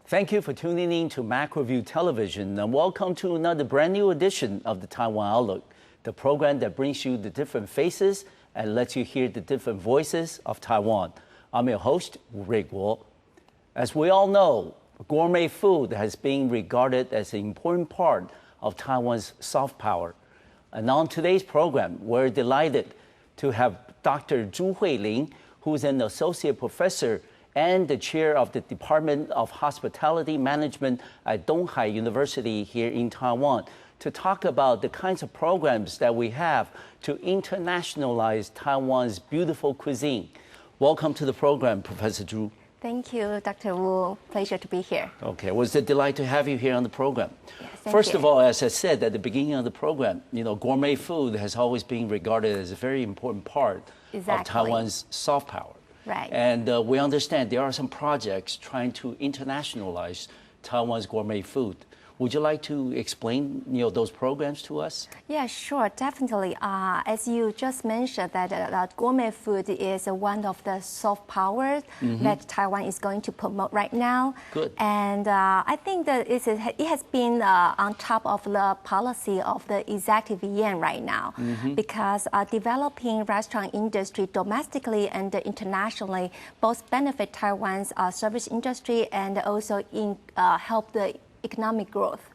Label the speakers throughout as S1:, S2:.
S1: Thank you for tuning in to MacroView Television, and welcome to another brand new edition of the Taiwan Outlook, the program that brings you the different faces and lets you hear the different voices of Taiwan. I'm your host, Ray Guo. As we all know, gourmet food has been regarded as an important part of Taiwan's soft power. And on today's program, we're delighted to have Dr. Zhu Hei-Lin, who's an associate professor and the chair of the Department of Hospitality Management at Tunghai University here in Taiwan, to talk about the kinds of programs that we have to internationalize Taiwan's beautiful cuisine. Welcome to the program, Professor Zhu.
S2: Thank you, Dr. Wu. Pleasure to be here.
S1: Okay, well, it's a delight to have you here on the program.
S2: Yes,
S1: First of all, as I said at the beginning of the program, gourmet food has always been regarded as a very important part of Taiwan's soft power.
S2: Right.
S1: And we understand there are some projects trying to internationalize Taiwan's gourmet food. Would you like to explain, those programs to us?
S2: Yeah, sure, definitely. As you just mentioned, that gourmet food is one of the soft powers that Taiwan is going to promote right now.
S1: Good.
S2: And I think that it has been on top of the policy of the executive yuan right now, because developing restaurant industry domestically and internationally both benefit Taiwan's service industry and also help the economic growth.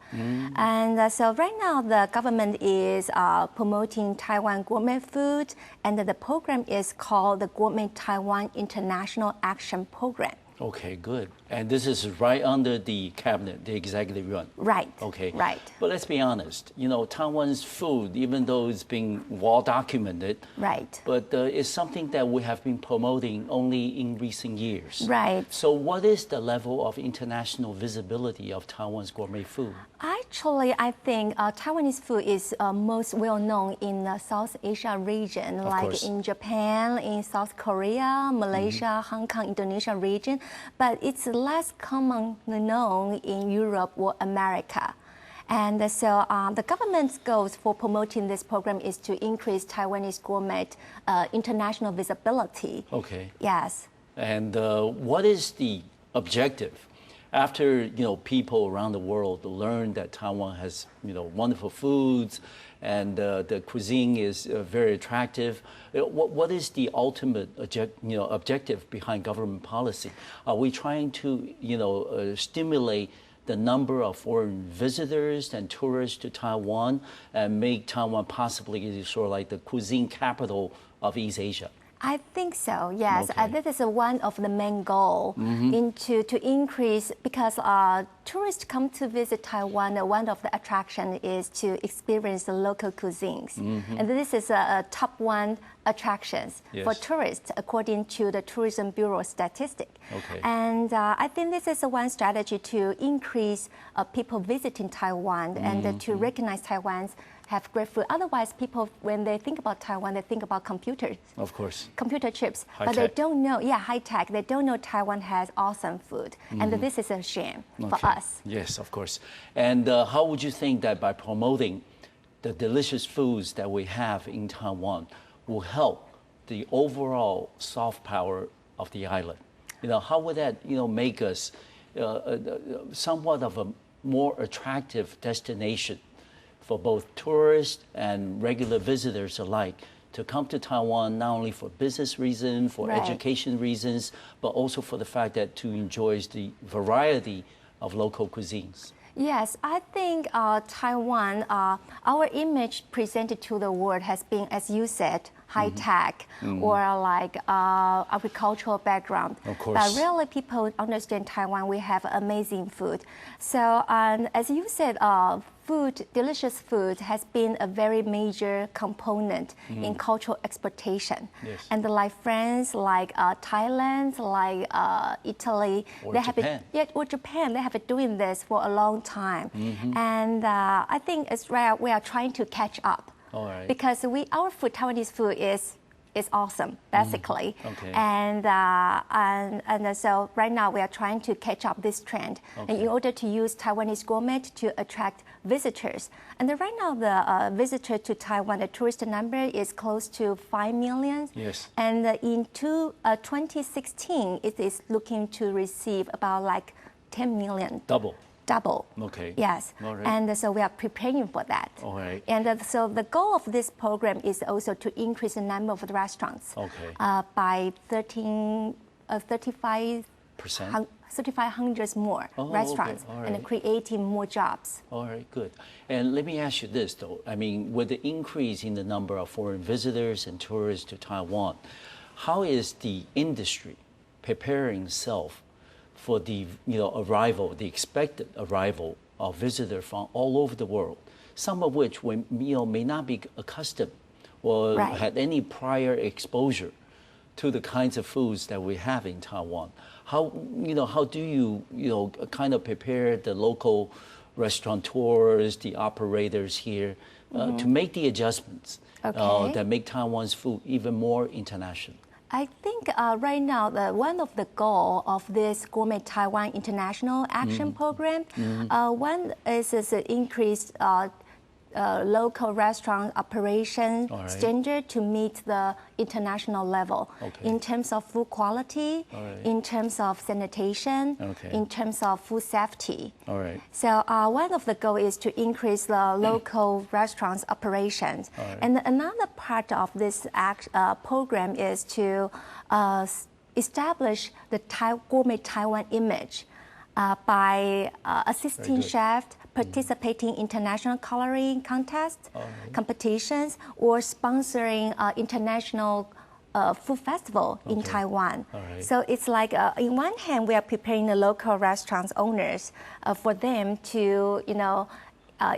S2: And so right now the government is promoting Taiwan gourmet food, and the program is called the Gourmet Taiwan International Action Program.
S1: Okay, good. And this is right under the cabinet, the executive yuan.
S2: Right.
S1: Okay.
S2: Right.
S1: But let's be honest, Taiwan's food, even though it's been well documented,
S2: right,
S1: but it's something that we have been promoting only in recent years.
S2: Right.
S1: So what is the level of international visibility of Taiwan's gourmet food?
S2: Actually, I think Taiwanese food is most well known in the South Asia region, like in Japan, in South Korea, Malaysia, Hong Kong, Indonesia region, but it's less commonly known in Europe or America. And so the government's goals for promoting this program is to increase Taiwanese gourmet international visibility.
S1: Okay.
S2: Yes.
S1: And what is the objective? After people around the world learn that Taiwan has wonderful foods and the cuisine is very attractive, what is the ultimate objective behind government policy? Are we trying to stimulate the number of foreign visitors and tourists to Taiwan and make Taiwan possibly sort of like the cuisine capital of East Asia?
S2: I think so, yes.
S1: Okay.
S2: This is one of the main goals to increase, because tourists come to visit Taiwan. One of the attractions is to experience the local cuisines. And this is a top one attractions for tourists according to the Tourism Bureau statistic.
S1: Okay.
S2: And I think this is one strategy to increase people visiting Taiwan and to recognize Taiwan's have great food. Otherwise, people, when they think about Taiwan, they think about computers.
S1: Of course.
S2: Computer chips.
S1: High
S2: but
S1: tech.
S2: They don't know, high tech. They don't know Taiwan has awesome food. And this is a shame for us.
S1: Yes, of course. And how would you think that by promoting the delicious foods that we have in Taiwan will help the overall soft power of the island? How would that, make us somewhat of a more attractive destination for both tourists and regular visitors alike to come to Taiwan, not only for business reasons, for education reasons, but also for the fact that to enjoy the variety of local cuisines?
S2: Yes, I think Taiwan, our image presented to the world has been, as you said, high-tech or like agricultural background.
S1: Of course.
S2: But really people understand Taiwan, we have amazing food. So as you said, delicious food has been a very major component in cultural exportation.
S1: Yes.
S2: And like France, like Thailand, like Italy,
S1: or Japan.
S2: Or Japan, they have been doing this for a long time. And I think it's right, we are trying to catch up.
S1: All right.
S2: Because our food, Taiwanese food, is awesome, basically.
S1: Okay.
S2: And so right now we are trying to catch up this trend.
S1: Okay.
S2: And in order to use Taiwanese gourmet to attract visitors. And right now the visitor to Taiwan, the tourist number is close to 5 million.
S1: Yes.
S2: And in 2016, it is looking to receive about like 10 million.
S1: Double.
S2: Okay. Yes.
S1: All right.
S2: And so we are preparing for that.
S1: All right.
S2: And so the goal of this program is also to increase the number of the restaurants by 3,500 more restaurants and creating more jobs.
S1: All right, good. And let me ask you this, though. I mean, with the increase in the number of foreign visitors and tourists to Taiwan, how is the industry preparing itself for the arrival, the expected arrival of visitors from all over the world, some of which may not be accustomed or had any prior exposure to the kinds of foods that we have in Taiwan? How do you kind of prepare the local restaurateurs, the operators here to make the adjustments that make Taiwan's food even more international?
S2: I think right now, one of the goals of this Gourmet Taiwan International Action Program, one is to increase local restaurant operation standard to meet the international level in terms of food quality, in terms of sanitation, in terms of food safety. So one of the goals is to increase the local restaurants operations. And another part of this program is to establish the Gourmet Taiwan image by assisting chefs participating in international coloring contests, competitions, or sponsoring international food festival in Taiwan. So it's like, in one hand, we are preparing the local restaurants owners for them to,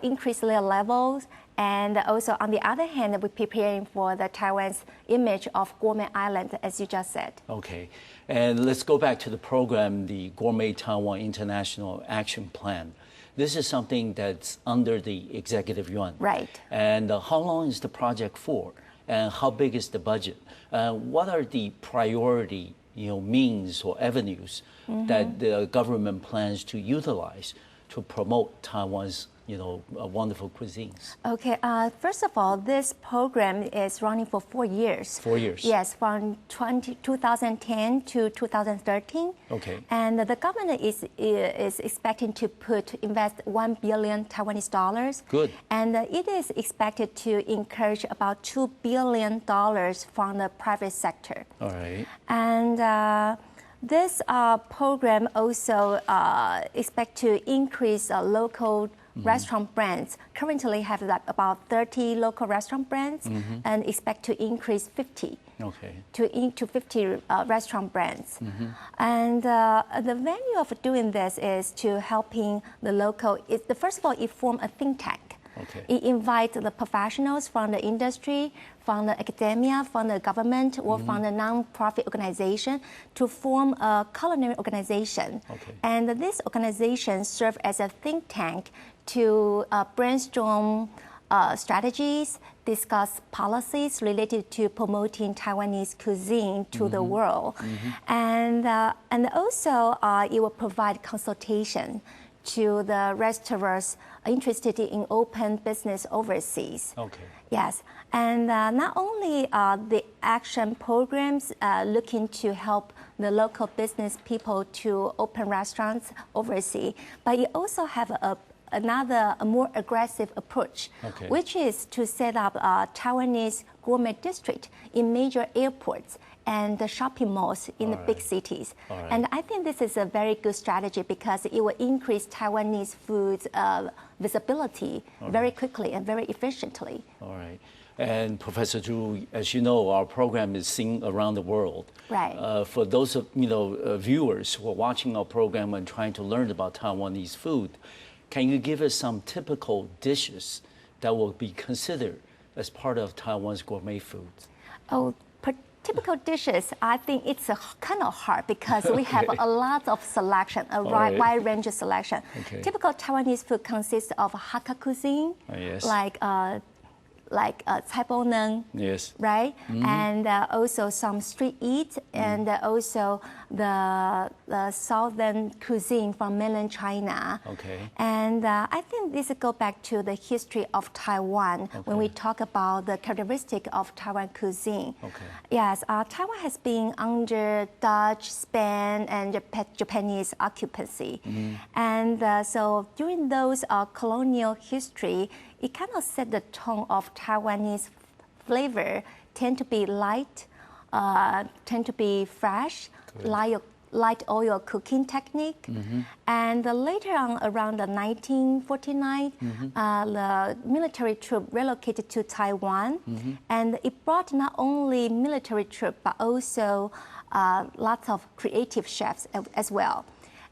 S2: increase their levels. And also, on the other hand, we're preparing for the Taiwan's image of Gourmet Island, as you just said.
S1: Okay. And let's go back to the program, the Gourmet Taiwan International Action Plan. This is something that's under the Executive Yuan.
S2: Right.
S1: And how long is the project for? And how big is the budget? What are the priority means or avenues that the government plans to utilize to promote Taiwan's wonderful cuisines?
S2: Okay, first of all, this program is running for 4 years.
S1: 4 years?
S2: Yes, from 2010 to 2013.
S1: Okay.
S2: And the government is expecting to invest 1 billion Taiwanese dollars.
S1: Good.
S2: And it is expected to encourage about $2 billion from the private sector.
S1: All right.
S2: And this program also expect to increase local restaurant brands. Currently have about 30 local restaurant brands and expect to increase 50 to 50 restaurant brands. And the value of doing this is to helping the local, first of all, it forms a think tank. It invites the professionals from the industry, from the academia, from the government, or from the non-profit organization to form a culinary organization. And this organization serves as a think tank to brainstorm strategies, discuss policies related to promoting Taiwanese cuisine to the world. And also it will provide consultation to the restaurants interested in open business overseas. Yes, and not only the action programs looking to help the local business people to open restaurants overseas, but it also have a more aggressive approach, which is to set up a Taiwanese gourmet district in major airports and the shopping malls in the big cities. And I think this is a very good strategy because it will increase Taiwanese food's visibility very quickly and very efficiently.
S1: All right. And Professor Chu, as you know, our program is seen around the world. For those viewers who are watching our program and trying to learn about Taiwanese food, can you give us some typical dishes that will be considered as part of Taiwan's gourmet foods?
S2: Typical dishes, I think it's kind of hard because we have a lot of selection, a wide range of selection. Typical Taiwanese food consists of Hakka cuisine, like like cai bao neng,
S1: Yes.
S2: right? And also some street eat, and also the southern cuisine from mainland China.
S1: Okay.
S2: And I think this go back to the history of Taiwan when we talk about the characteristic of Taiwan cuisine.
S1: Okay.
S2: Yes, Taiwan has been under Dutch, Spain, and Japanese occupancy. And so during those colonial history, it kind of set the tone of Taiwanese flavor, tend to be light, tend to be fresh, light oil cooking technique. And later on, around 1949, the military troop relocated to Taiwan, and it brought not only military troop, but also lots of creative chefs as well.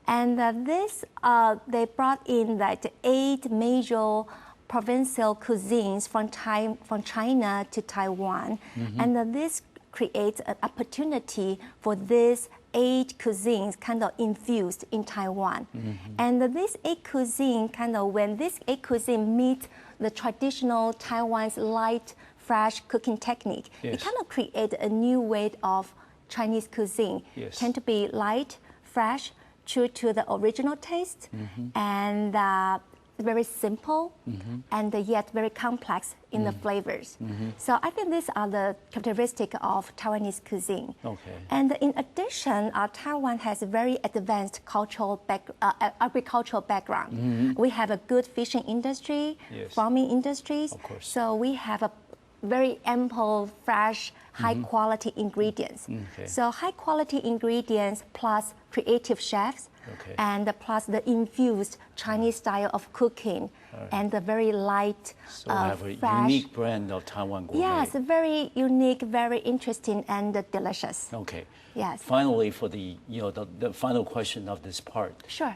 S2: And they brought in like 8 major provincial cuisines from China to Taiwan, and this creates an opportunity for these 8 cuisines kind of infused in Taiwan. And this 8 cuisine when this 8 cuisine meet the traditional Taiwan's light, fresh cooking technique, it kind of create a new way of Chinese cuisine. Tend to be light, fresh, true to the original taste, and very simple, and yet very complex in the flavors. So I think these are the characteristics of Taiwanese cuisine.
S1: Okay.
S2: And in addition, Taiwan has a very advanced agricultural background. We have a good fishing industry, farming industries.
S1: Of course.
S2: So we have a very ample, fresh, high-quality ingredients. So high-quality ingredients plus creative chefs, and plus the infused Chinese style of cooking, and the very light,
S1: So we have a
S2: fresh,
S1: unique brand of Taiwan Gourmet.
S2: yes, very unique, very interesting, and delicious.
S1: Okay.
S2: Yes.
S1: Finally, for the the final question of this part.
S2: Sure.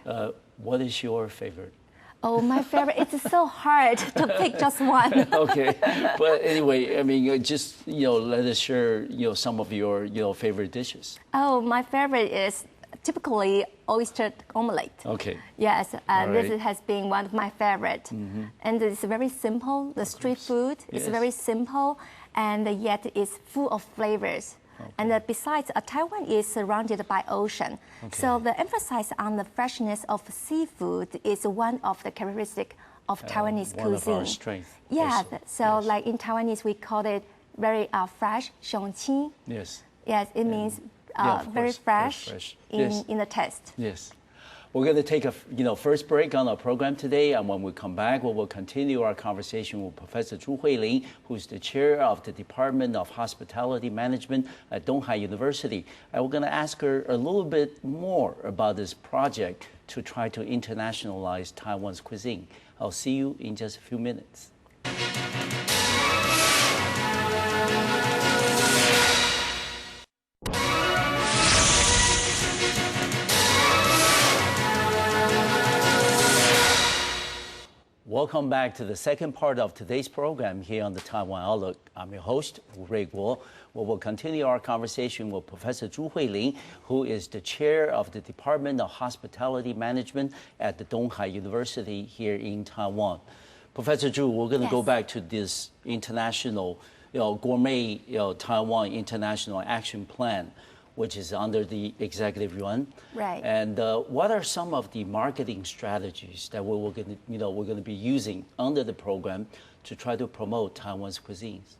S1: What is your favorite?
S2: Oh, my favorite! It's so hard to pick just one.
S1: Okay, but anyway, I mean, just let us share some of your favorite dishes.
S2: Oh, my favorite is typically oyster omelette.
S1: Okay.
S2: Yes,
S1: right.
S2: this has been one of my favorite, and it's very simple. The street food is very simple, and yet it's full of flavors. And besides, Taiwan is surrounded by ocean, so the emphasis on the freshness of seafood is one of the characteristics of Taiwanese
S1: one
S2: cuisine.
S1: of our strengths.
S2: Yeah,
S1: also.
S2: so like in Taiwanese we call it very fresh, 雄清.
S1: Yes.
S2: Yes, it means very fresh, in the taste.
S1: Yes. We're going to take a first break on our program today, and when we come back, we will continue our conversation with Professor Zhu Hei-Lin, who's the chair of the Department of Hospitality Management at Donghai University. And we're going to ask her a little bit more about this project to try to internationalize Taiwan's cuisine. I'll see you in just a few minutes. Welcome back to the second part of today's program here on the Taiwan Outlook. I'm your host, Wu Rui Guo. We will continue our conversation with Professor Zhu Hei-Lin, who is the chair of the Department of Hospitality Management at the Donghai University here in Taiwan. Professor Zhu, we're going to go back to this international, Gourmet, Taiwan International Action Plan, which is under the executive yuan.
S2: Right.
S1: And what are some of the marketing strategies that we're going to be using under the program to try to promote Taiwan's cuisines?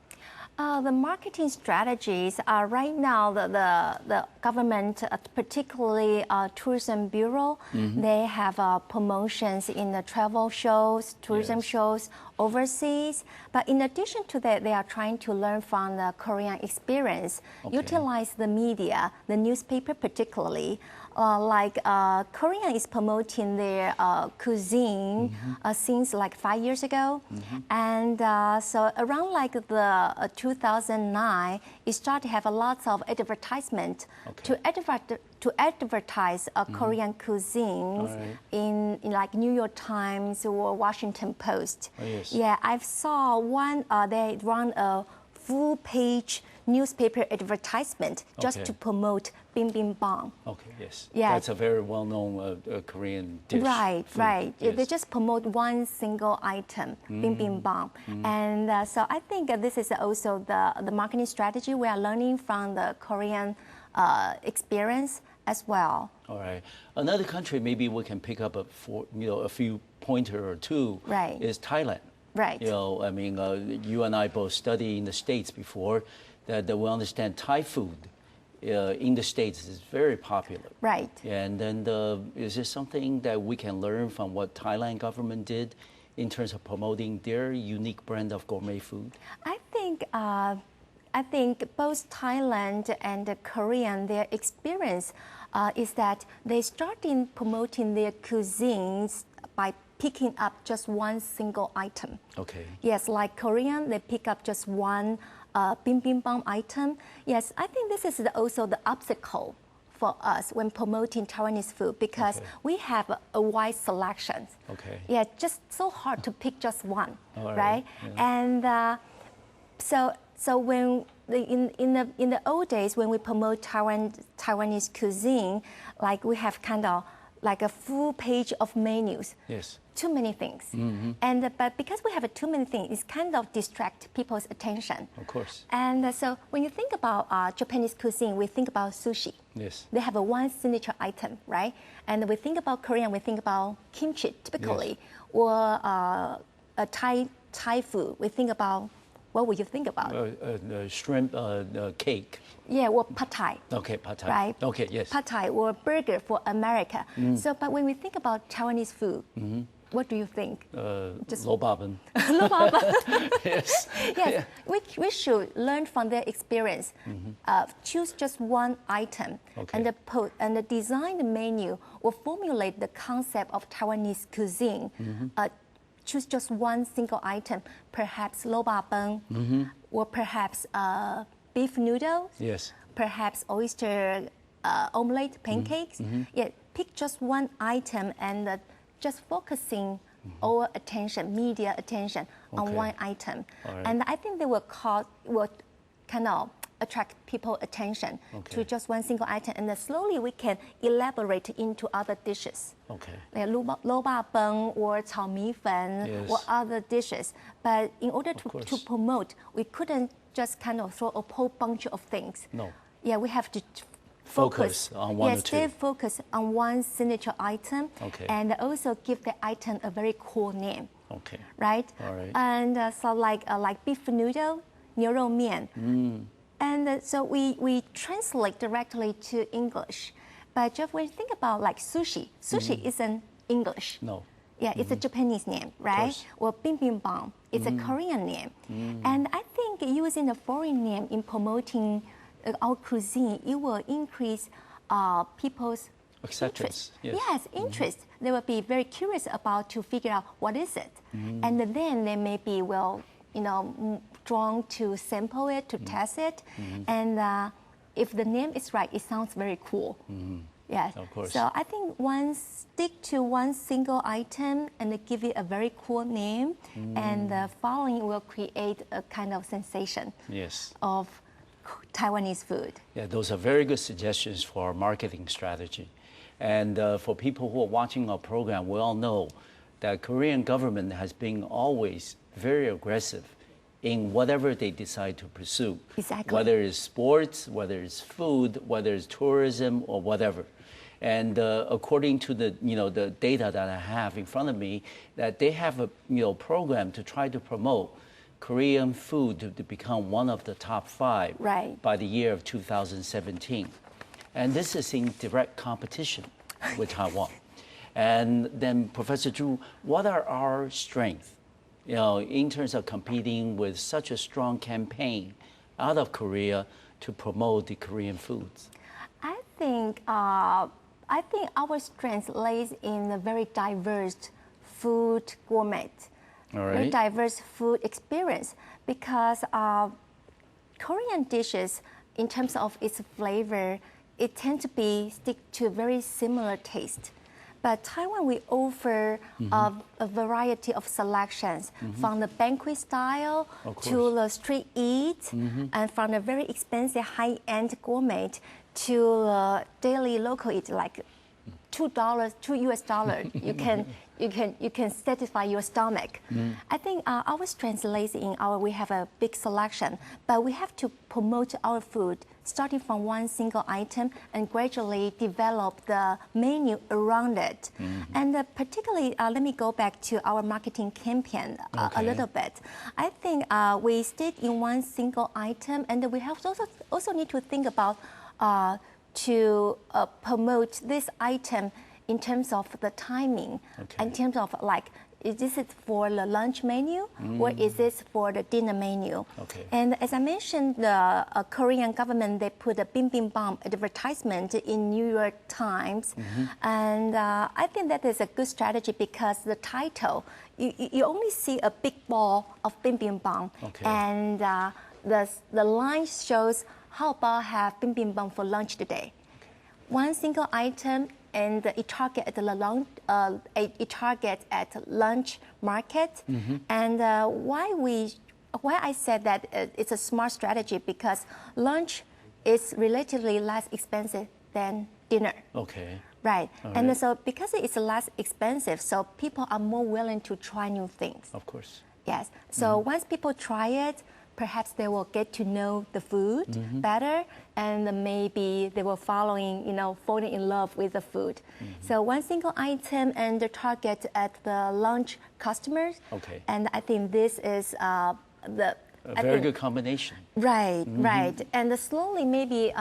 S2: The marketing strategies are right now the government, particularly Tourism Bureau, they have promotions in the travel shows, tourism shows overseas. But in addition to that, they are trying to learn from the Korean experience, utilize the media, the newspaper particularly. Korea is promoting their cuisine since like 5 years ago, and so around like the 2009, it started to have a lot of advertisement to advertise Korean cuisines in like New York Times or Washington Post.
S1: Oh, yes.
S2: Yeah, I saw one. They run a full-page newspaper advertisement just
S1: Okay.
S2: to promote bibimbap.
S1: Okay, yes.
S2: Yeah.
S1: That's a very well-known Korean dish.
S2: Right,
S1: food.
S2: right.
S1: Yes.
S2: They just promote one single item, bibimbap. And so I think this is also the marketing strategy we are learning from the Korean experience as well.
S1: All right. Another country maybe we can pick up a few pointer or two
S2: Right.
S1: is Thailand.
S2: Right.
S1: I mean, you and I both studied in the States before, that we understand Thai food in the States is very popular.
S2: Right.
S1: And then is there something that we can learn from what Thailand government did in terms of promoting their unique brand of gourmet food?
S2: I think both Thailand and Korean, their experience is that they started promoting their cuisines by picking up just one single item.
S1: Okay.
S2: Yes, like Korean, they pick up just one bibimbap item. Yes, I think this is also the obstacle for us when promoting Taiwanese food because
S1: Okay.
S2: we have a wide selection.
S1: Okay.
S2: Yeah, just so hard to pick just one,
S1: All right,
S2: right?
S1: yeah.
S2: And so when in the old days when we promote Taiwanese cuisine, like we have kind of like a full page of menus.
S1: Yes.
S2: Too many things, but because we have too many things, it kind of distract people's attention.
S1: Of course.
S2: And so when you think about Japanese cuisine, we think about sushi.
S1: Yes.
S2: They have one signature item, right? And we think about Korean, we think about kimchi typically,
S1: Yes.
S2: or a Thai food. We think about, what would you think about?
S1: Shrimp cake.
S2: Yeah, or pad thai.
S1: Okay, pad thai.
S2: Right?
S1: Okay, yes.
S2: Pad thai or burger for America. So, but when we think about Taiwanese food, what do you think?
S1: Lo baben. Yes.
S2: Yes, we should learn from their experience. Choose just one item
S1: Okay.
S2: and design the menu or formulate the concept of Taiwanese cuisine. Choose just one single item, perhaps lo baben, or perhaps beef noodles,
S1: Yes.
S2: perhaps oyster omelette, pancakes. Yeah, pick just one item and just focusing our attention, media attention on
S1: Okay.
S2: one item.
S1: All right.
S2: And I think they will kind of attract people's attention
S1: Okay.
S2: to just one single item. And then slowly we can elaborate into other dishes.
S1: Okay.
S2: Like lo ba beng or cao mi fen
S1: Yes.
S2: or other dishes. But in order to
S1: course.
S2: promote, we couldn't just kind of throw a whole bunch of things.
S1: No.
S2: Yeah, we have to
S1: Focus on one or two.
S2: stay focused on one signature item,
S1: Okay.
S2: and also give the item a very cool name,
S1: Okay.
S2: right?
S1: All right.
S2: And so like beef noodle, 牛肉面. And so we translate directly to English. But just when you think about like sushi isn't English.
S1: No.
S2: Yeah, it's a Japanese name, right?
S1: course.
S2: Or bibimbap, it's a Korean name. And I think using a foreign name in promoting our cuisine, it will increase people's
S1: Acceptance,
S2: interest.
S1: yes.
S2: Interest. They will be very curious about to figure out what is it. And then they maybe will, drawn to sample it, to test it. And if the name is right, it sounds very cool. Yes.
S1: Of course.
S2: So I think stick to one single item and give it a very cool name, and the following will create a kind of sensation
S1: Yes.
S2: of Taiwanese food.
S1: Yeah, those are very good suggestions for our marketing strategy. And for people who are watching our program, we all know that Korean government has been always very aggressive in whatever they decide to pursue.
S2: Exactly.
S1: Whether it's sports, whether it's food, whether it's tourism, or whatever. And according to the the data that I have in front of me, that they have a program to try to promote Korean food to become one of the top 5
S2: Right.
S1: by the year of 2017. And this is in direct competition with Taiwan. And then, Professor Chu, what are our strengths, in terms of competing with such a strong campaign out of Korea to promote the Korean foods?
S2: I think our strength lays in a very diverse food gourmet.
S1: All
S2: Very
S1: right.
S2: diverse food experience, because Korean dishes, in terms of its flavor, it tends to stick to very similar taste. But Taiwan, we offer a variety of selections from the banquet style to the street eat, and from the very expensive high-end gourmet to the daily local eat, like $2, $2 you can satisfy your stomach. I think our strength lays in we have a big selection, but we have to promote our food starting from one single item and gradually develop the menu around it. And particularly, let me go back to our marketing campaign a little bit. I think we stayed in one single item, and we have also need to think about to promote this item in terms of the timing, in terms of like, is this for the lunch menu or is this for the dinner menu? And as I mentioned, the Korean government, they put a bibimbap advertisement in New York Times. And I think that is a good strategy because the title, you only see a big ball of bibimbap. And the line shows, how about have bibimbap for lunch today? One single item, and it target at lunch market. And why I said that it's a smart strategy because lunch is relatively less expensive than dinner. Right. And so because it's less expensive, so people are more willing to try new things.
S1: Of course.
S2: Yes. So once people try it, perhaps they will get to know the food better, and maybe they will falling in love with the food. So one single item and the target at the lunch customers. And I think this is a
S1: very good combination.
S2: Right, right. And slowly maybe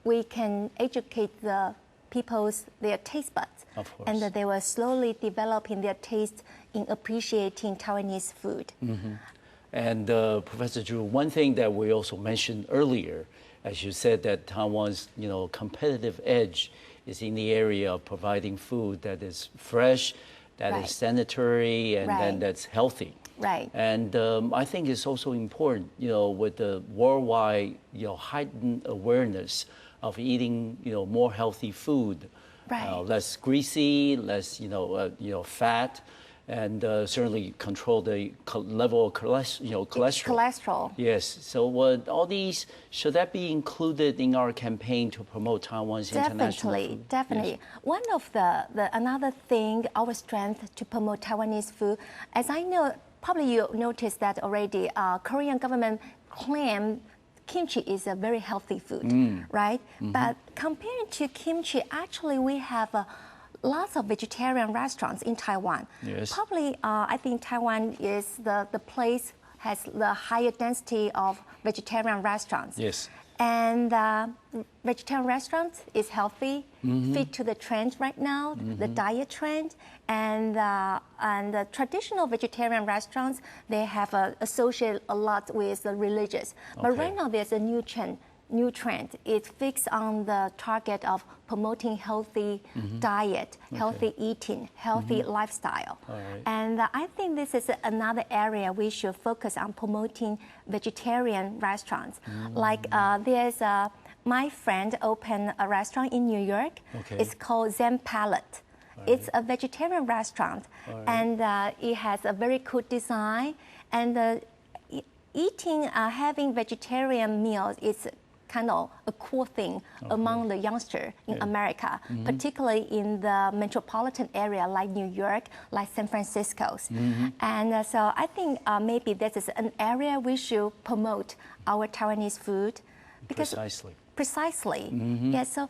S2: we can educate the their taste buds. And they will slowly developing their taste in appreciating Taiwanese food.
S1: And Professor Chu, one thing that we also mentioned earlier, as you said, that Taiwan's competitive edge is in the area of providing food that is fresh, that is sanitary, and then that's healthy. And I think it's also important, with the worldwide, heightened awareness of eating, more healthy food, less greasy, less, fat. And certainly control the level of cholesterol. Yes. So all these, should that be included in our campaign to promote Taiwan's international food?
S2: Definitely. One of another thing, our strength to promote Taiwanese food, as I know, probably you noticed that already, Korean government claim kimchi is a very healthy food, right? But compared to kimchi, actually we have lots of vegetarian restaurants in Taiwan. Probably, I think Taiwan is the place has the higher density of vegetarian restaurants. And vegetarian restaurants is healthy, fit to the trend right now, the diet trend, and the traditional vegetarian restaurants, they have associated a lot with the religious. But right now there's a new trend. It fixed on the target of promoting healthy diet, healthy eating, healthy lifestyle. And I think this is another area we should focus on promoting vegetarian restaurants. Like there's my friend opened a restaurant in New York. It's called Zen Palette. It's a vegetarian restaurant, and it has a very cool design. And having vegetarian meals is kind of a cool thing among the youngsters in America, particularly in the metropolitan area like New York, like San Francisco. And so I think maybe this is an area we should promote our Taiwanese food. Because Precisely. Yes, so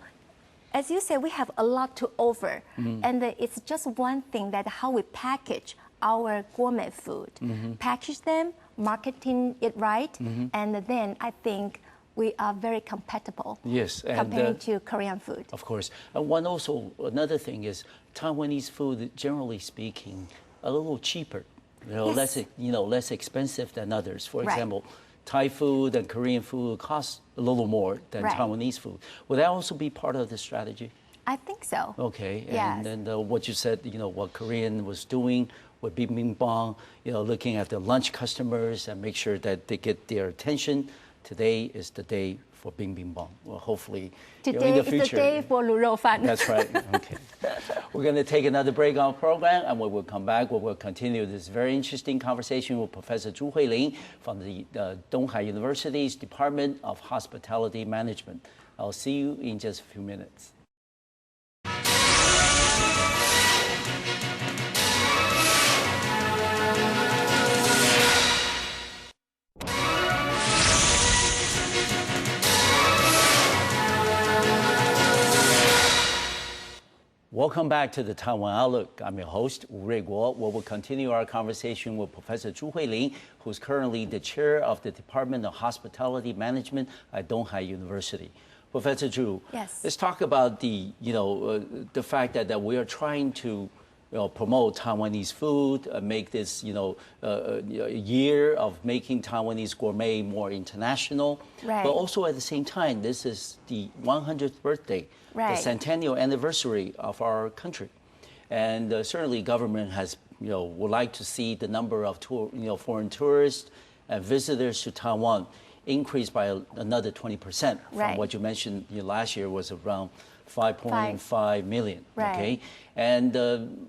S2: as you said, we have a lot to offer. And it's just one thing that how we package our gourmet food. Package them, marketing it right, and then I think we are very compatible compared to Korean food.
S1: Of course. Another thing is Taiwanese food, generally speaking, a little cheaper, less expensive than others. For example, Thai food and Korean food cost a little more than Taiwanese food. Would that also be part of the strategy?
S2: I think so.
S1: And then what you said, what Korean was doing with bibimbap, looking at the lunch customers and make sure that they get their attention. Today is the day for Bing Bing Bong. Well, hopefully,
S2: today
S1: in the future.
S2: is the day for 卤肉饭.
S1: That's right. Okay. We're going to take another break on the program, and when we'll come back, we will continue this very interesting conversation with Professor Zhu Hei-Lin from the Tunghai University's Department of Hospitality Management. I'll see you in just a few minutes. Welcome back to the Taiwan Outlook. I'm your host, Wu Ruiguo, where we'll continue our conversation with Professor Zhu Hei-Lin, who's currently the chair of the Department of Hospitality Management at Tunghai University. Professor Zhu,
S2: yes.
S1: Let's talk about the fact that we are trying to promote Taiwanese food, make this a year of making Taiwanese gourmet more international.
S2: Right.
S1: But also at the same time, this is the 100th birthday,
S2: right.
S1: the centennial anniversary of our country, and certainly government has would like to see the number of foreign tourists and visitors to Taiwan increase by another 20% from
S2: right.
S1: what you mentioned last year was around 5.5 million.
S2: Right.
S1: Okay, and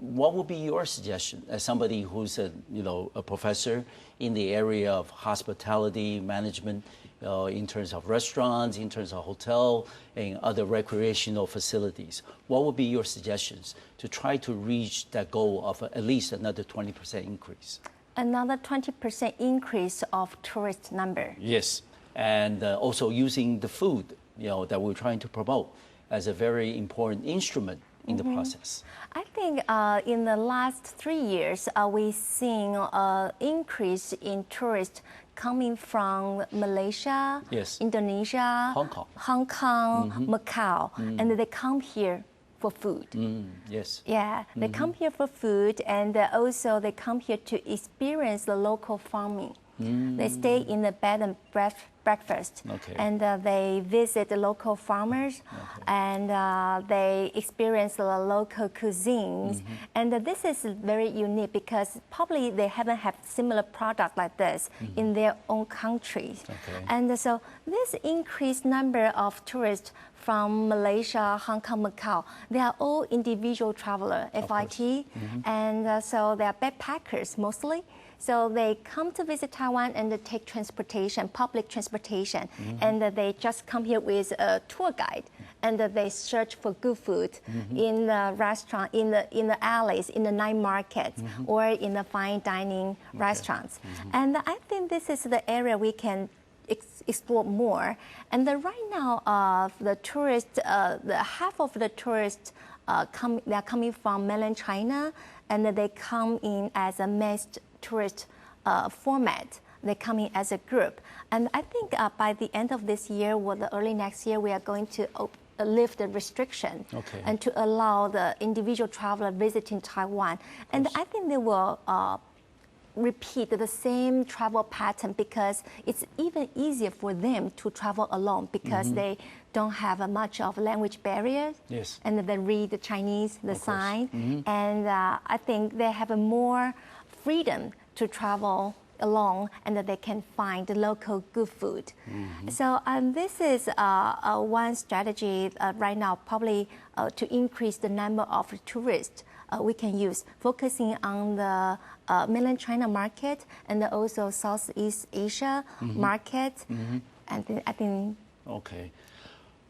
S1: what would be your suggestion as somebody who's a professor in the area of hospitality management, in terms of restaurants, in terms of hotel and other recreational facilities? What would be your suggestions to try to reach that goal of at least another 20% increase?
S2: Another 20% increase of tourist number.
S1: Yes, and also using the food that we're trying to promote as a very important instrument in the process.
S2: I think in the last 3 years, we've seen an increase in tourists coming from Malaysia,
S1: yes.
S2: Indonesia, Hong Kong, Macau, and they come here for food.
S1: Yes.
S2: Yeah, they come here for food, and also they come here to experience the local farming. They stay in the bed and breakfast,
S1: okay.
S2: and they visit the local farmers,
S1: okay.
S2: and they experience the local cuisines. And this is very unique because probably they haven't had similar product like this in their own countries.
S1: Okay.
S2: And so this increased number of tourists from Malaysia, Hong Kong, Macau, they are all individual traveler, FIT, and so they are backpackers mostly. So they come to visit Taiwan and they take transportation, public transportation, and they just come here with a tour guide, and they search for good food in the restaurant, in the alleys, in the night markets, or in the fine dining restaurants. And I think this is the area we can explore more. And right now, the tourists, half of the tourists they're coming from mainland China, and they come in as a mixed tourist format. They come in as a group. And I think by the end of this year or the early next year, we are going to lift the restriction and to allow the individual traveler visiting Taiwan. And I think they will repeat the same travel pattern because it's even easier for them to travel alone because they don't have much of language barriers.
S1: Yes.
S2: And they read the Chinese, the sign. And I think they have a more freedom to travel along and that they can find the local good food. So this is one strategy right now, probably to increase the number of tourists we can use, focusing on the mainland China market and also Southeast Asia market. And I think.
S1: Okay.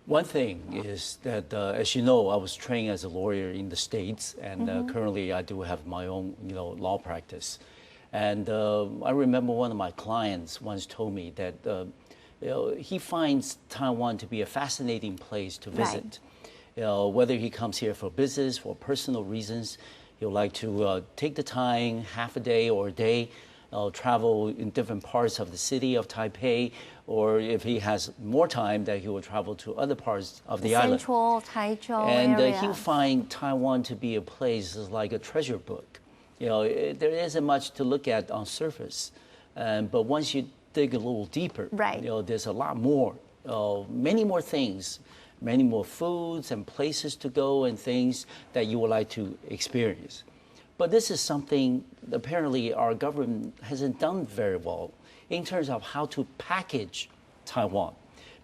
S1: One thing is that, as you know, I was trained as a lawyer in the States, and currently I do have my own, law practice. And I remember one of my clients once told me that he finds Taiwan to be a fascinating place to visit. Right. Whether he comes here for business, for personal reasons, he'll like to take the time, half a day or a day, travel in different parts of the city of Taipei, or if he has more time, that he will travel to other parts of the island.
S2: Central Taichung
S1: and
S2: area.
S1: He'll find Taiwan to be a place like a treasure book. There isn't much to look at on surface, but once you dig a little deeper,
S2: right.
S1: There's a lot more, many more things, many more foods and places to go and things that you would like to experience. But this is something apparently our government hasn't done very well in terms of how to package Taiwan.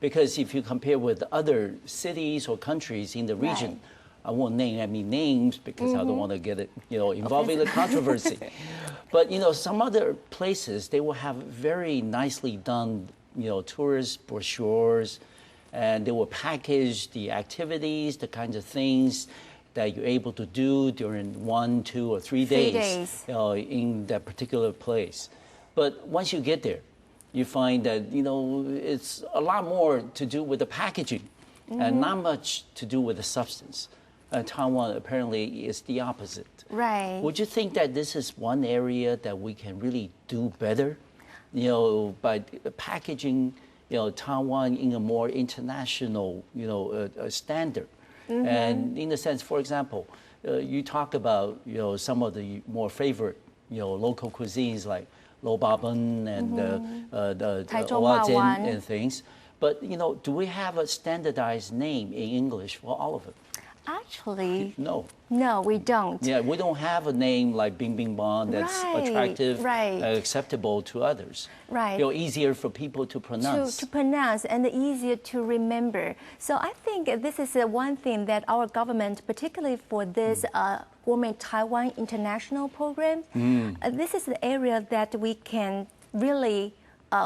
S1: Because if you compare with other cities or countries in the region,
S2: Right.
S1: I won't name any names because I don't want to get it, involved in the controversy. But some other places they will have very nicely done, tourist brochures, and they will package the activities, the kinds of things that you're able to do during 1, 2, or 3 days, in that particular place. But once you get there, you find that it's a lot more to do with the packaging, and not much to do with the substance. Taiwan apparently is the opposite.
S2: Right.
S1: Would you think that this is one area that we can really do better, by packaging, Taiwan in a more international, standard? And in a sense, for example, you talk about, some of the more favorite, local cuisines like lo ba ben and the oazen and things. But, do we have a standardized name in English for all of it?
S2: Actually,
S1: no.
S2: No, we don't.
S1: Yeah, we don't have a name like Bing Bing Bon that's attractive, acceptable to others.
S2: Right.
S1: Easier for people to pronounce.
S2: To pronounce and easier to remember. So I think this is one thing that our government, particularly for this Gourmet Taiwan International Program, this is the area that we can really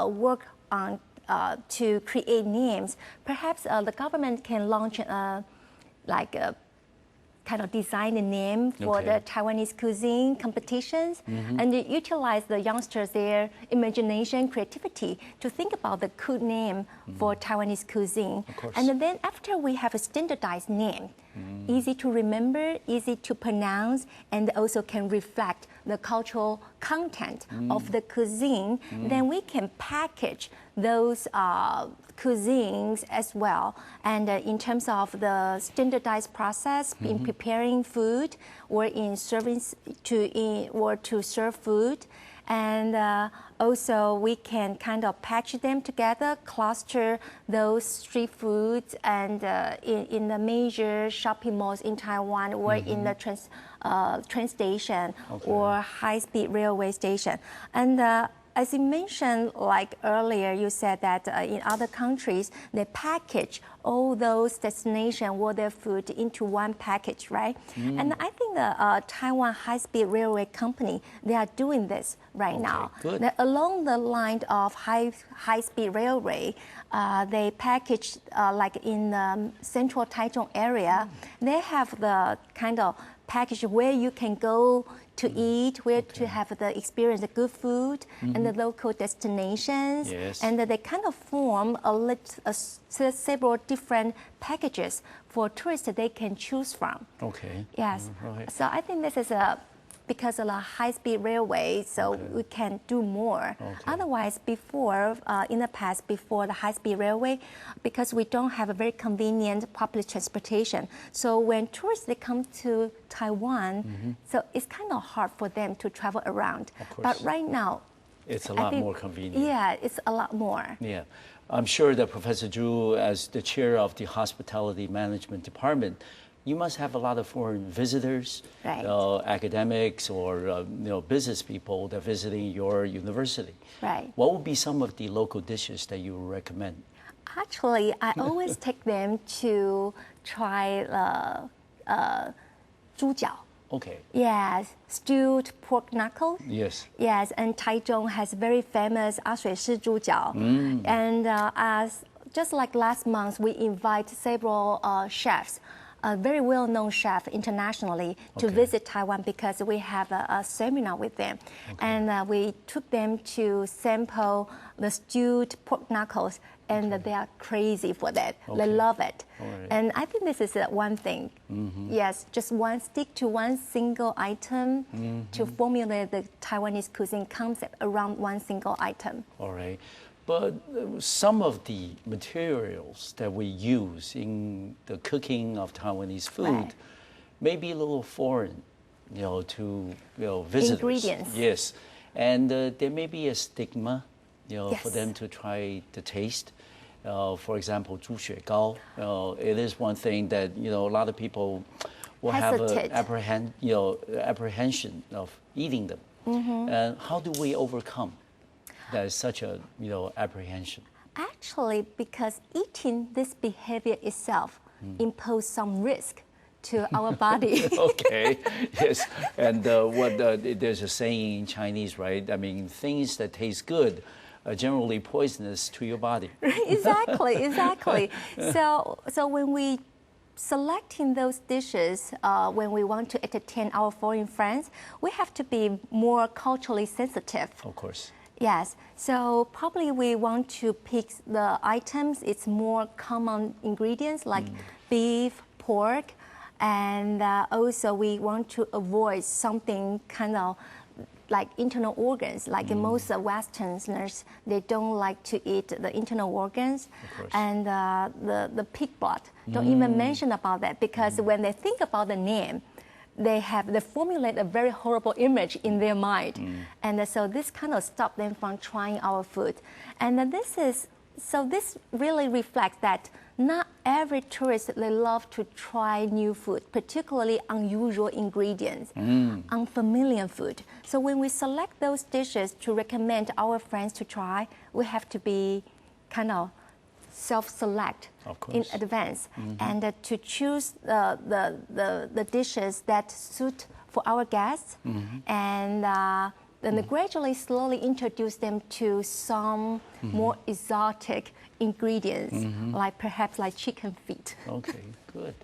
S2: work on to create names. Perhaps the government can launch like a kind of design a name for the Taiwanese cuisine competitions and utilize the youngsters, their imagination, creativity to think about the cool name for Taiwanese cuisine. And then after we have a standardized name, easy to remember, easy to pronounce, and also can reflect the cultural content of the cuisine, then we can package those cuisines as well. And in terms of the standardized process in preparing food or in serving to serve food, and also we can kind of patch them together, cluster those street foods and in the major shopping malls in Taiwan or in the train station or high-speed railway station. And as you mentioned, like earlier, you said that in other countries, they package all those destinations or their food into one package, right? And I think the Taiwan High-Speed Railway Company, they are doing this right now.
S1: Good.
S2: Along the line of high-speed railway, they package, like in the central Taichung area, they have the kind of package where you can go to eat, where to have the experience of good food and the local destinations. And they kind of form several different packages for tourists that they can choose from. Yes. So I think this is because of the high-speed railway, so we can do more. Otherwise, before, in the past, before the high-speed railway, because we don't have a very convenient public transportation, so when tourists, they come to Taiwan, so it's kind of hard for them to travel around. But right now,
S1: it's a lot more convenient.
S2: Yeah, it's a lot more.
S1: Yeah. I'm sure that Professor Chu, as the chair of the Hospitality Management Department, you must have a lot of foreign visitors, academics or business people that are visiting your university. What would be some of the local dishes that you would recommend?
S2: Actually, I always take them to try zhu jiao. Yes, stewed pork knuckles.
S1: Yes,
S2: and Taichung has very famous 阿水式猪脚. And as just like last month, we invite several chefs, a very well-known chef internationally, to visit Taiwan because we have a seminar with them. And we took them to sample the stewed pork knuckles, and they are crazy for that. They love it. And I think this is one thing. Yes, just stick to one single item to formulate the Taiwanese cuisine concept around one single item.
S1: But some of the materials that we use in the cooking of Taiwanese food may be a little foreign, to visitors.
S2: Ingredients.
S1: Yes, and there may be a stigma, for them to try the taste. For example, 猪血糕, it is one thing that a lot of people will have an apprehension of eating them. And how do we overcome? That is such a apprehension.
S2: Actually, because eating this behavior itself impose some risk to our body.
S1: Okay, yes. And there's a saying in Chinese, right? I mean, things that taste good are generally poisonous to your body.
S2: Exactly. So when we selecting those dishes, when we want to entertain our foreign friends, we have to be more culturally sensitive.
S1: Of course.
S2: Yes, so probably we want to pick the items, it's more common ingredients like beef, pork, and also we want to avoid something kind of like internal organs. Like most Westerners, they don't like to eat the internal organs and the pig blood. Don't even mention about that, because when they think about the name, they formulate a very horrible image in their mind. And so this kind of stops them from trying our food. And this really reflects that not every tourist, they love to try new food, particularly unusual ingredients, unfamiliar food. So when we select those dishes to recommend our friends to try, we have to be kind of self-select in advance and to choose the dishes that suit for our guests and then gradually, slowly introduce them to some more exotic ingredients, like perhaps like chicken feet.
S1: Okay, good.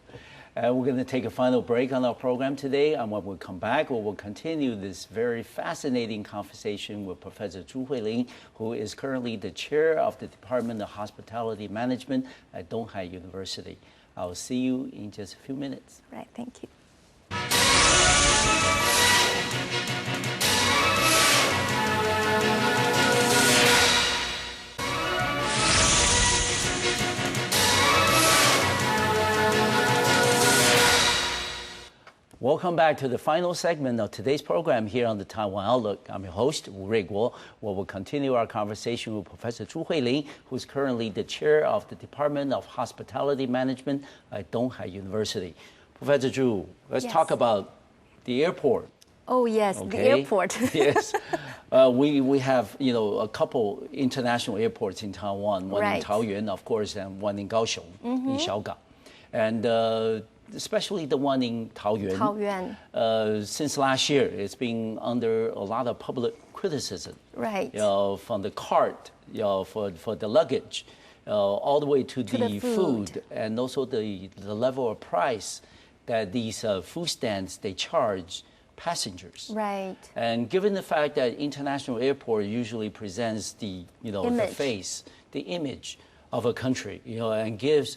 S1: We're going to take a final break on our program today, and when we come back, we will continue this very fascinating conversation with Professor Zhu Hei-Lin, who is currently the chair of the Department of Hospitality Management at Donghai University. I'll see you in just a few minutes.
S2: Right, thank you.
S1: Welcome back to the final segment of today's program here on the Taiwan Outlook. I'm your host, Wu Ruiguo, where we'll continue our conversation with Professor Zhu Hei-Lin, who's currently the chair of the Department of Hospitality Management at Donghai University. Professor Zhu, let's talk about the airport.
S2: Oh yes, the airport.
S1: Yes, we have a couple international airports in Taiwan, one in Taoyuan, of course, and one in Kaohsiung, in Xiaogang, and especially the one in Taoyuan. Since last year, it's been under a lot of public criticism.
S2: Right.
S1: From the cart, for the luggage, all the way to the food, and also the level of price that these food stands they charge passengers.
S2: Right.
S1: And given the fact that international airport usually presents the the face, the image of a country, and gives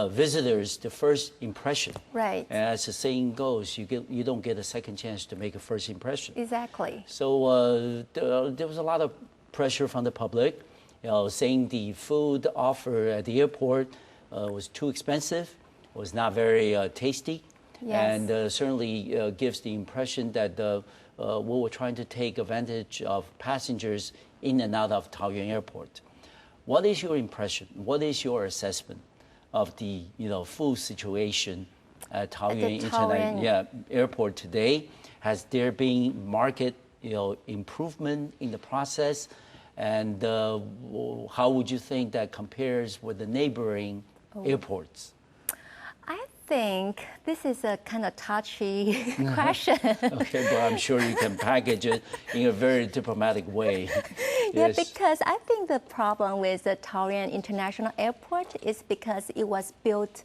S1: visitors the first impression.
S2: Right.
S1: And as the saying goes, you don't get a second chance to make a first impression.
S2: Exactly.
S1: So there was a lot of pressure from the public, saying the food offered at the airport was too expensive, was not very tasty, and certainly gives the impression that we were trying to take advantage of passengers in and out of Taoyuan Airport. What is your impression? What is your assessment of the food situation at Taoyuan Airport today? Has there been market improvement in the process, and how would you think that compares with the neighboring airports?
S2: I think this is a kind of touchy question.
S1: Okay, but I'm sure you can package it in a very diplomatic way.
S2: Yeah, because I think the problem with the Taoyuan International Airport is because it was built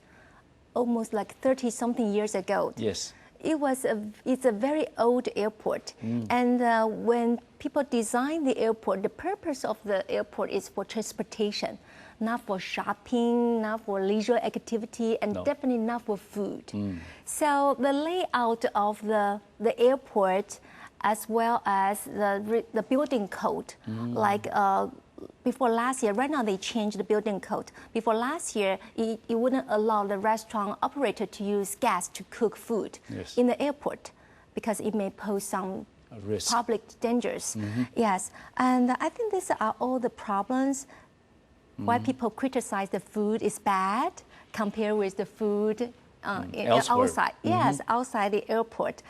S2: almost like 30-something years ago.
S1: Yes.
S2: It's a very old airport. And when people design the airport, the purpose of the airport is for transportation, not for shopping, not for leisure activity, and definitely not for food. So the layout of the airport, as well as the building code, like before last year, right now they changed the building code. Before last year, it wouldn't allow the restaurant operator to use gas to cook food in the airport because it may pose some public dangers. Yes, and I think these are all the problems why people criticize the food is bad compared with the food outside. Yes, outside the airport.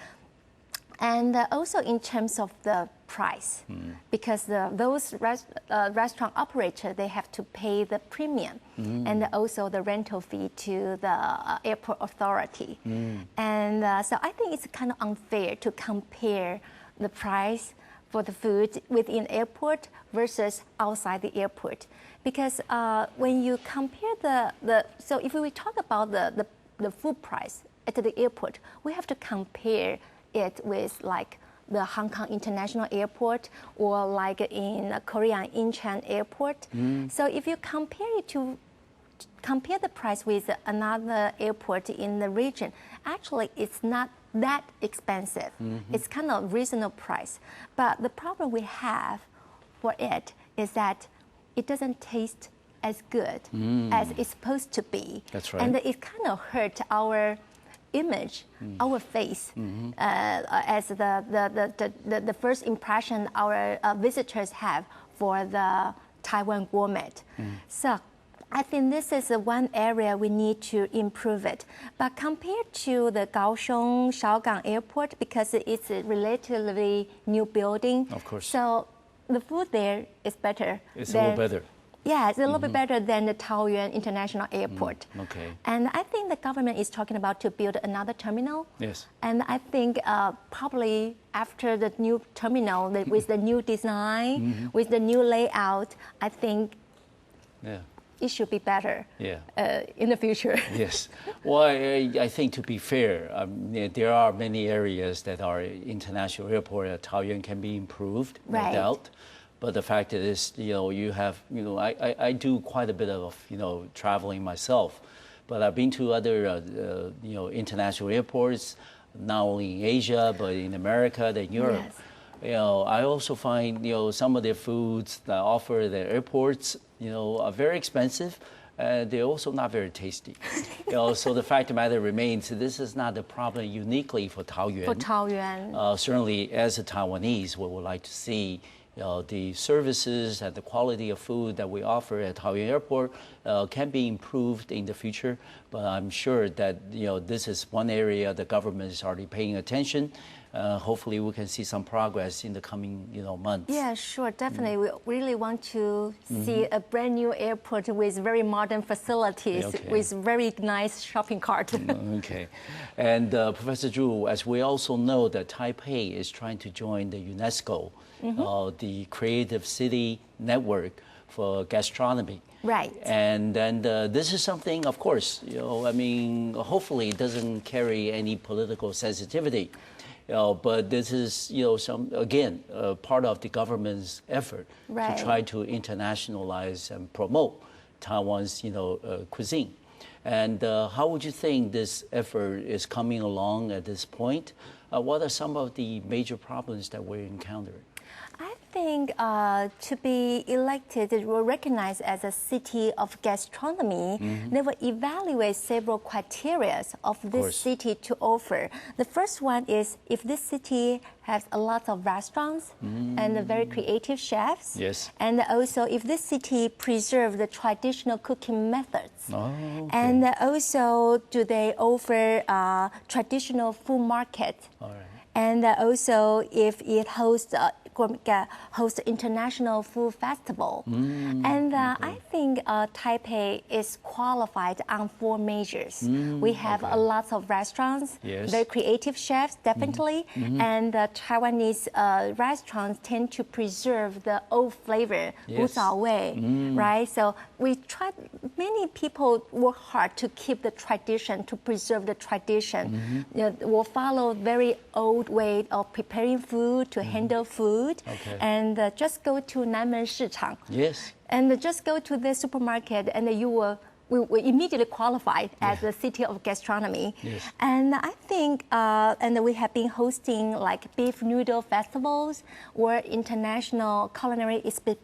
S2: And also in terms of the price because those restaurant operators, they have to pay the premium and also the rental fee to the airport authority. And so I think it's kind of unfair to compare the price for the food within airport versus outside the airport. Because when you compare so if we talk about the food price at the airport, we have to compare it with like the Hong Kong International Airport or like in Korean Incheon Airport. So if you compare the price with another airport in the region, actually it's not that expensive. It's kind of reasonable price. But the problem we have for it is that it doesn't taste as good as it's supposed to be.
S1: That's right.
S2: And it kind of hurt our image, our face, as the first impression our visitors have for the Taiwan Gourmet. So I think this is one area we need to improve it. But compared to the Kaohsiung Shaogang Airport, because it's a relatively new building,
S1: of course,
S2: so the food there is better.
S1: It's a little better.
S2: Yeah, it's a little bit better than the Taoyuan International Airport.
S1: Okay.
S2: And I think the government is talking about to build another terminal.
S1: Yes.
S2: And I think probably after the new terminal, with the new design, with the new layout, I think it should be better in the future.
S1: Yes. Well, I think to be fair, there are many areas that our international airport at Taoyuan can be improved, no doubt. But the fact is, I do quite a bit of, traveling myself. But I've been to other, international airports, not only in Asia, but in America and Europe. Yes. I also find, some of their foods that offer at the airports, are very expensive. They're also not very tasty. So the fact of the matter remains, this is not a problem uniquely for Taoyuan.
S2: For Taoyuan.
S1: Certainly, as a Taiwanese, we would like to see the services and the quality of food that we offer at Taoyuan Airport can be improved in the future. But I'm sure that this is one area the government is already paying attention. Hopefully, we can see some progress in the coming months.
S2: Yeah, sure, definitely. We really want to see a brand new airport with very modern facilities, with very nice shopping cart.
S1: Okay, and Professor Zhu, as we also know that Taipei is trying to join the UNESCO, the Creative City Network for gastronomy.
S2: Right.
S1: And this is something, of course, hopefully it doesn't carry any political sensitivity. But this is, part of the government's effort to try to internationalize and promote Taiwan's, cuisine. And how would you think this effort is coming along at this point? What are some of the major problems that we're encountering?
S2: I think to be elected or recognized as a city of gastronomy, they will evaluate several criteria of this city to offer. The first one is if this city has a lot of restaurants and very creative chefs.
S1: Yes.
S2: And also if this city preserve the traditional cooking methods. And also do they offer traditional food market.
S1: All right.
S2: And also if it hosts international food festival. And I think Taipei is qualified on 4 measures. We have a lot of restaurants, very creative chefs, definitely, and Taiwanese restaurants tend to preserve the old flavor, right? So many people work hard to keep the tradition, to preserve the tradition. Will follow very old way of preparing food, to handle food. And just go to Nanmen Shichang.
S1: Yes.
S2: And just go to the supermarket and you will immediately qualify as a city of gastronomy.
S1: Yes.
S2: And I think, and we have been hosting like beef noodle festivals or international culinary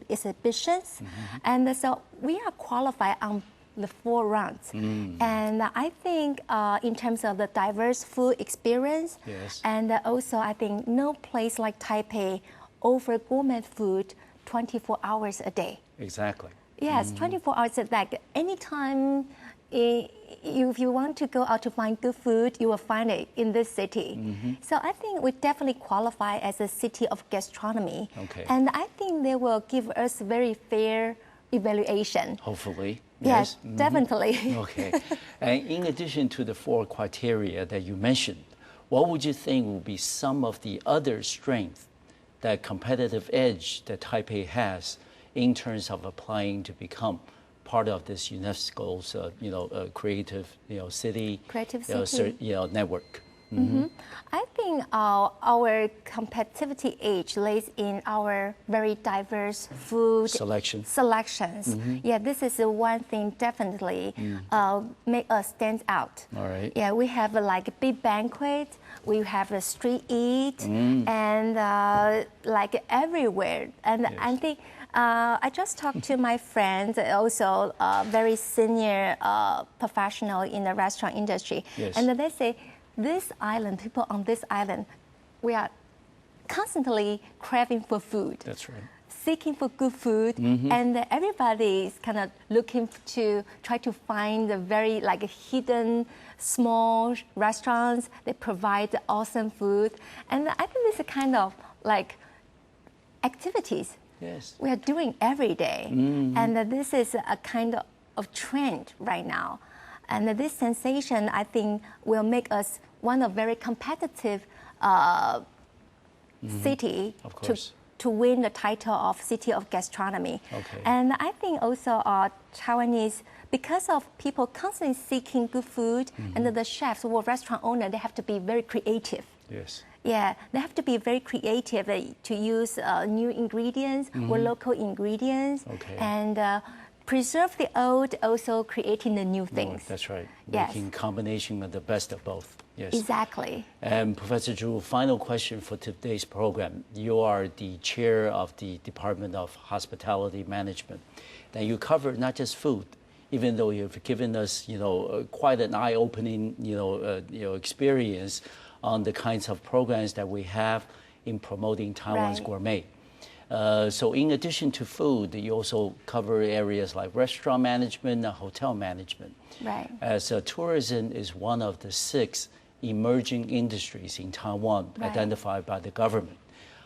S2: exhibitions. And so we are qualified on the 4 rounds. And I think in terms of the diverse food experience, and also I think no place like Taipei offer gourmet food 24 hours a day.
S1: Exactly.
S2: Yes, 24 hours a day. Anytime if you want to go out to find good food, you will find it in this city. So I think we definitely qualify as a city of gastronomy.
S1: Okay.
S2: And I think they will give us very fair evaluation.
S1: Hopefully.
S2: Yes, definitely.
S1: Okay. And in addition to the 4 criteria that you mentioned, what would you think would be some of the other strengths, that competitive edge that Taipei has in terms of applying to become part of this UNESCO's, creative, city, network?
S2: I think our competitivity edge lays in our very diverse food selections. Yeah, this is the one thing definitely make us stand out.
S1: All right.
S2: Yeah, we have like a big banquet, we have a street eat, and like everywhere. And yes. I think I just talked to my friend, also very senior professional in the restaurant industry,
S1: yes.
S2: and they say, this island, people on this island, we are constantly craving for food.
S1: That's right.
S2: Seeking for good food, and everybody is kind of looking to try to find the very like hidden small restaurants that provide awesome food. And I think this is kind of like activities
S1: yes.
S2: we are doing every day. And this is a kind of trend right now. And this sensation, I think, will make us one of very competitive city to win the title of City of Gastronomy.
S1: Okay.
S2: And I think also Taiwanese, because of people constantly seeking good food, and the chefs or restaurant owner, they have to be very creative.
S1: Yes.
S2: Yeah, they have to be very creative to use new ingredients or local ingredients.
S1: Okay.
S2: And preserve the old, also creating the new things.
S1: That's right.
S2: Yes.
S1: Making combination of the best of both. Yes.
S2: Exactly.
S1: And Professor Chu, final question for today's program. You are the chair of the Department of Hospitality Management. Now you cover not just food, even though you've given us, quite an eye-opening, experience on the kinds of programs that we have in promoting Taiwan's gourmet. So in addition to food, you also cover areas like restaurant management and hotel management.
S2: Right.
S1: As tourism is one of the 6 emerging industries in Taiwan identified by the government.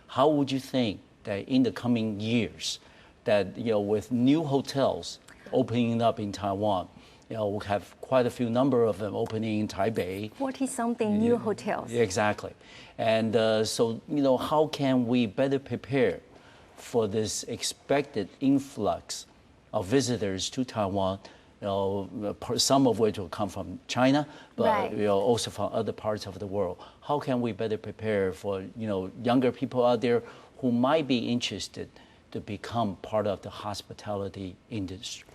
S1: How would you think that in the coming years, that with new hotels opening up in Taiwan, we'll have quite a few number of them opening in Taipei.
S2: 40-something new hotels.
S1: Exactly. And so, how can we better prepare for this expected influx of visitors to Taiwan, some of which will come from China, but also from other parts of the world? How can we better prepare for younger people out there who might be interested to become part of the hospitality industry?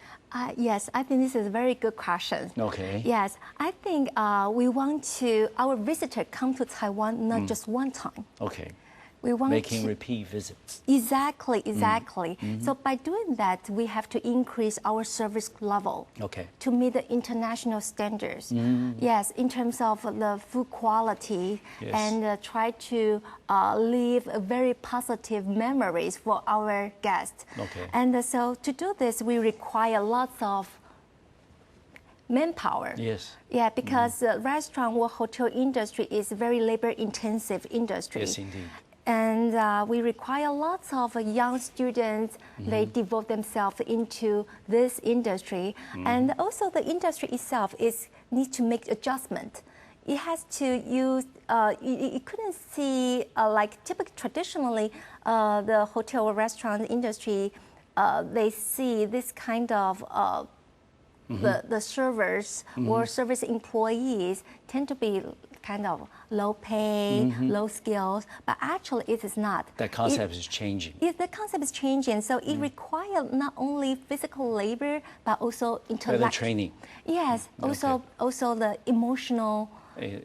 S2: Yes, I think this is a very good question.
S1: Okay.
S2: Yes, I think we want our visitor come to Taiwan not just one time.
S1: Okay.
S2: We want
S1: making repeat visits.
S2: Exactly. So by doing that, we have to increase our service level to meet the international standards. Yes, in terms of the food quality, and try to leave very positive memories for our guests. And so to do this, we require lots of manpower.
S1: Yes.
S2: Yeah, because the restaurant or hotel industry is a very labor-intensive industry.
S1: Yes, indeed.
S2: And we require lots of young students. They devote themselves into this industry. And also the industry itself needs to make adjustment. It has to use, you couldn't see, like typically traditionally, the hotel or restaurant industry, they see this kind of, the servers or service employees tend to be kind of low pay, low skills, but actually it is not.
S1: That concept is changing.
S2: The concept is changing, so it requires not only physical labor, but also intellectual training. Yes, also the emotional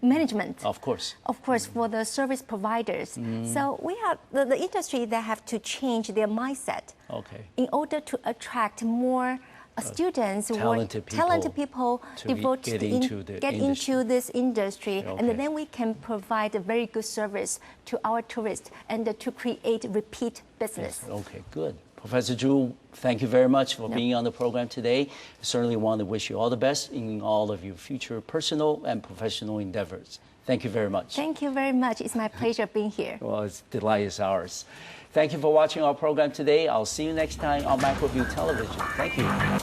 S2: management.
S1: Of course.
S2: Of course, for the service providers. So we have the industry that have to change their mindset in order to attract more students, talented people devoted into this industry, and then we can provide a very good service to our tourists and to create repeat business.
S1: Okay, good. Professor Chu, thank you very much for being on the program today. I certainly want to wish you all the best in all of your future personal and professional endeavors. Thank you very much.
S2: Thank you very much. It's my pleasure being here.
S1: Well, it's delight is ours. Thank you for watching our program today. I'll see you next time on Macroview Television. Thank you.